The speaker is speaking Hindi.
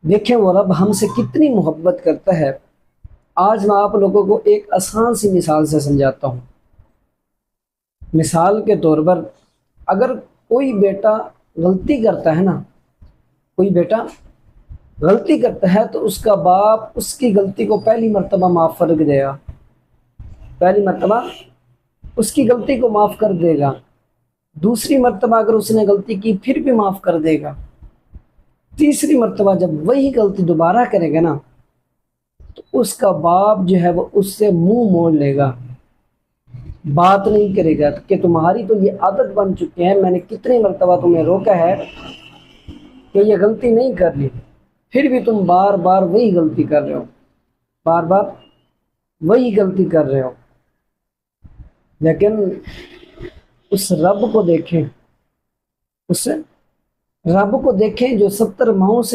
देखें वो रब हमसे कितनी मोहब्बत करता है। आज मैं आप लोगों को एक आसान सी मिसाल से समझाता हूँ। मिसाल के तौर पर अगर कोई बेटा गलती करता है ना, कोई बेटा गलती करता है तो उसका बाप उसकी गलती को पहली मर्तबा माफ़ कर देगा, पहली मर्तबा उसकी गलती को माफ़ कर देगा। दूसरी मर्तबा अगर उसने गलती की फिर भी माफ़ कर देगा। तीसरी मर्तबा जब वही गलती दोबारा करेगा ना, तो उसका बाप जो है वो उससे मुंह मोड़ लेगा, बात नहीं करेगा कि तुम्हारी तो ये आदत बन चुकी है, मैंने कितनी मर्तबा तुम्हें रोका है कि ये गलती नहीं करनी, फिर भी तुम बार बार वही गलती कर रहे हो, बार बार वही गलती कर रहे हो। लेकिन उस रब को देखें, उस रब को देखें जो 70 माहों से